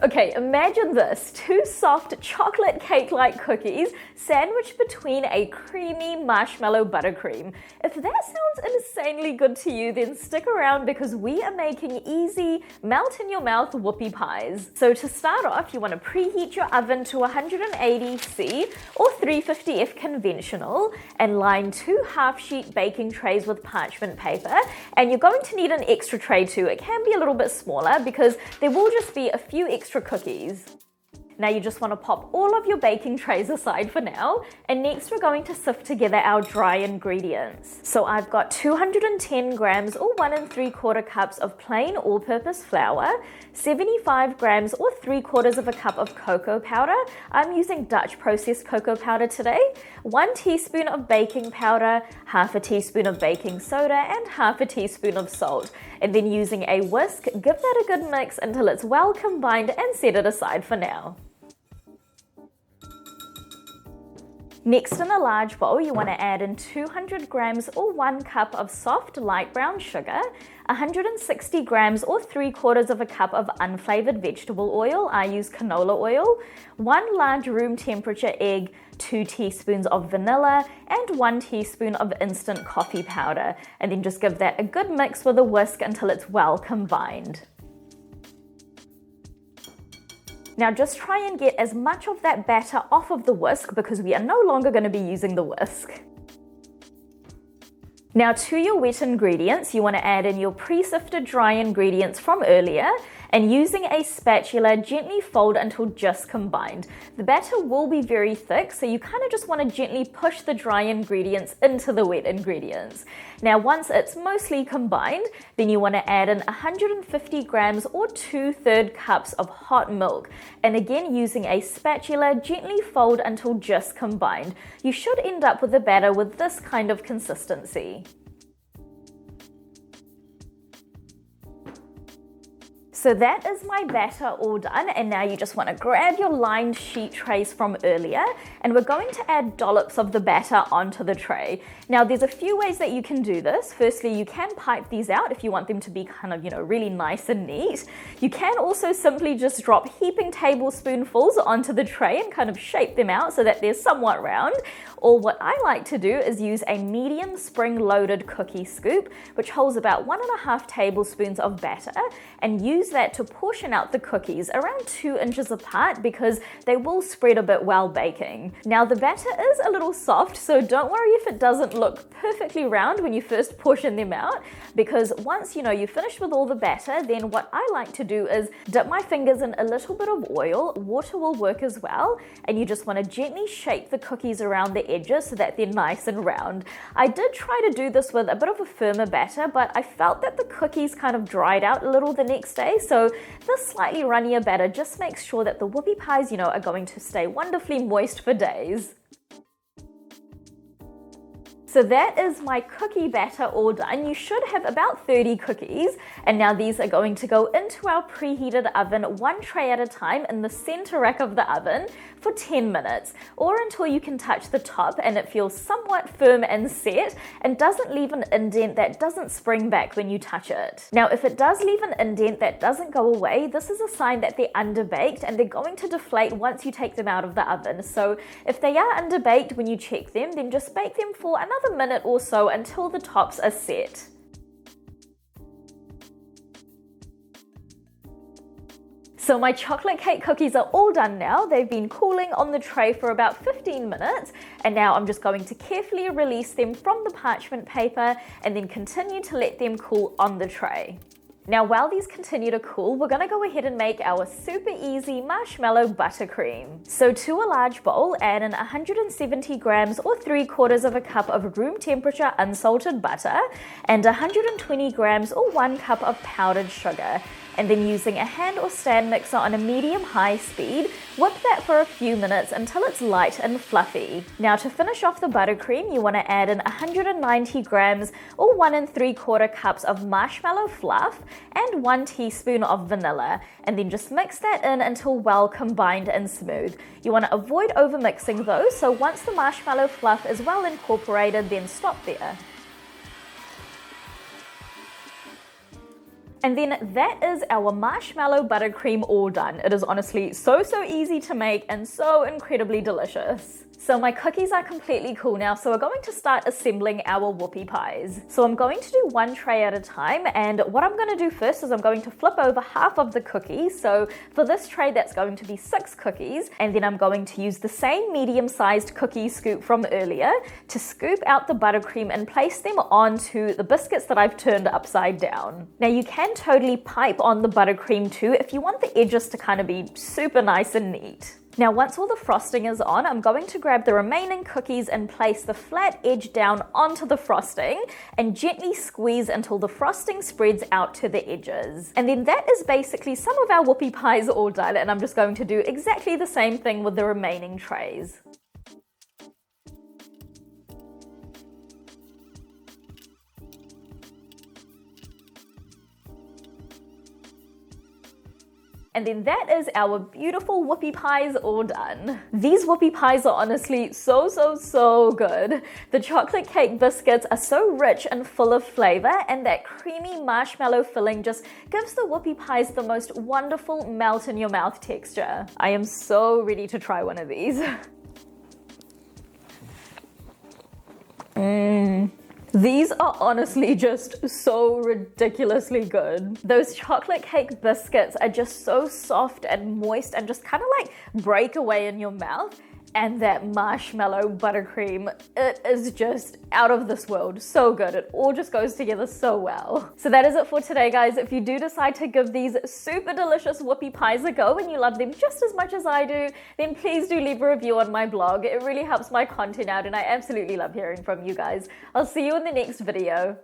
Okay, imagine this, two soft chocolate cake-like cookies sandwiched between a creamy marshmallow buttercream. If that sounds insanely good to you, then stick around because we are making easy, melt-in-your-mouth whoopie pies. So to start off, you want to preheat your oven to 180°C or 350°F conventional and line 2 half-sheet baking trays with parchment paper. And you're going to need an extra tray too. It can be a little bit smaller because there will just be a few extra cookies. Now you just want to pop all of your baking trays aside for now, and next we're going to sift together our dry ingredients. So I've got 210 grams or 1 3/4 cups of plain all-purpose flour, 75 grams or 3/4 cup of cocoa powder. I'm using Dutch processed cocoa powder today, 1 teaspoon of baking powder, half a teaspoon of baking soda, and half a teaspoon of salt. And then using a whisk, give that a good mix until it's well combined and set it aside for now. Next, in a large bowl, you want to add in 200 grams or 1 cup of soft light brown sugar, 160 grams or 3/4 cup of unflavored vegetable oil. I use canola oil, 1 large room temperature egg, 2 teaspoons of vanilla, and 1 teaspoon of instant coffee powder. And then just give that a good mix with a whisk until it's well combined. Now just try and get as much of that batter off of the whisk because we are no longer going to be using the whisk. Now to your wet ingredients, you want to add in your pre-sifted dry ingredients from earlier, and using a spatula, gently fold until just combined. The batter will be very thick, so you kind of just want to gently push the dry ingredients into the wet ingredients. Now once it's mostly combined, then you want to add in 150 grams or 2/3 cups of hot milk. And again, using a spatula, gently fold until just combined. You should end up with a batter with this kind of consistency. So that is my batter all done, and now you just want to grab your lined sheet trays from earlier, and we're going to add dollops of the batter onto the tray. Now there's a few ways that you can do this. Firstly, you can pipe these out if you want them to be kind of, really nice and neat. You can also simply just drop heaping tablespoonfuls onto the tray and kind of shape them out so that they're somewhat round. Or what I like to do is use a medium spring-loaded cookie scoop, which holds about 1.5 tablespoons of batter, and use that to portion out the cookies around 2 inches apart because they will spread a bit while baking. Now the batter is a little soft, so don't worry if it doesn't look perfectly round when you first portion them out, because once you're finished with all the batter, then what I like to do is dip my fingers in a little bit of oil. Water will work as well, and you just want to gently shape the cookies around the edges so that they're nice and round. I did try to do this with a bit of a firmer batter, but I felt that the cookies kind of dried out a little the next day, so this slightly runnier batter just makes sure that the whoopie pies, are going to stay wonderfully moist for days. So that is my cookie batter all done. You should have about 30 cookies, and now these are going to go into our preheated oven 1 tray at a time in the center rack of the oven for 10 minutes, or until you can touch the top and it feels somewhat firm and set and doesn't leave an indent that doesn't spring back when you touch it. Now if it does leave an indent that doesn't go away, this is a sign that they're underbaked and they're going to deflate once you take them out of the oven. So if they are underbaked when you check them, then just bake them for another minute or so until the tops are set. So my chocolate cake cookies are all done now. They've been cooling on the tray for about 15 minutes, and now I'm just going to carefully release them from the parchment paper and then continue to let them cool on the tray. Now while these continue to cool, we're going to go ahead and make our super easy marshmallow buttercream. So to a large bowl, add in 170 grams or 3/4 cup of room temperature unsalted butter and 120 grams or 1 cup of powdered sugar. And then using a hand or stand mixer on a medium-high speed, whip that for a few minutes until it's light and fluffy. Now to finish off the buttercream, you want to add in 190 grams or 1 3/4 cups of marshmallow fluff and 1 teaspoon of vanilla. And then just mix that in until well combined and smooth. You want to avoid over-mixing though, so once the marshmallow fluff is well incorporated, then stop there. And then that is our marshmallow buttercream all done. It is honestly so easy to make and so incredibly delicious. So my cookies are completely cool now, so we're going to start assembling our whoopie pies. So I'm going to do one tray at a time, and what I'm going to do first is I'm going to flip over half of the cookies. So for this tray, that's going to be 6 cookies, and then I'm going to use the same medium-sized cookie scoop from earlier to scoop out the buttercream and place them onto the biscuits that I've turned upside down. Now you can totally pipe on the buttercream too if you want the edges to kind of be super nice and neat. Now once all the frosting is on, I'm going to grab the remaining cookies and place the flat edge down onto the frosting and gently squeeze until the frosting spreads out to the edges. And then that is basically some of our whoopie pies all done, and I'm just going to do exactly the same thing with the remaining trays. And then that is our beautiful whoopie pies all done. These whoopie pies are honestly so good. The chocolate cake biscuits are so rich and full of flavor, and that creamy marshmallow filling just gives the whoopie pies the most wonderful melt in your mouth texture. I am so ready to try one of these. These are honestly just so ridiculously good. Those chocolate cake biscuits are just so soft and moist and just kind of like break away in your mouth. And that marshmallow buttercream, it is just out of this world. So good. It all just goes together so well. So that is it for today, guys. If you do decide to give these super delicious whoopie pies a go and you love them just as much as I do, then please do leave a review on my blog. It really helps my content out and I absolutely love hearing from you guys. I'll see you in the next video.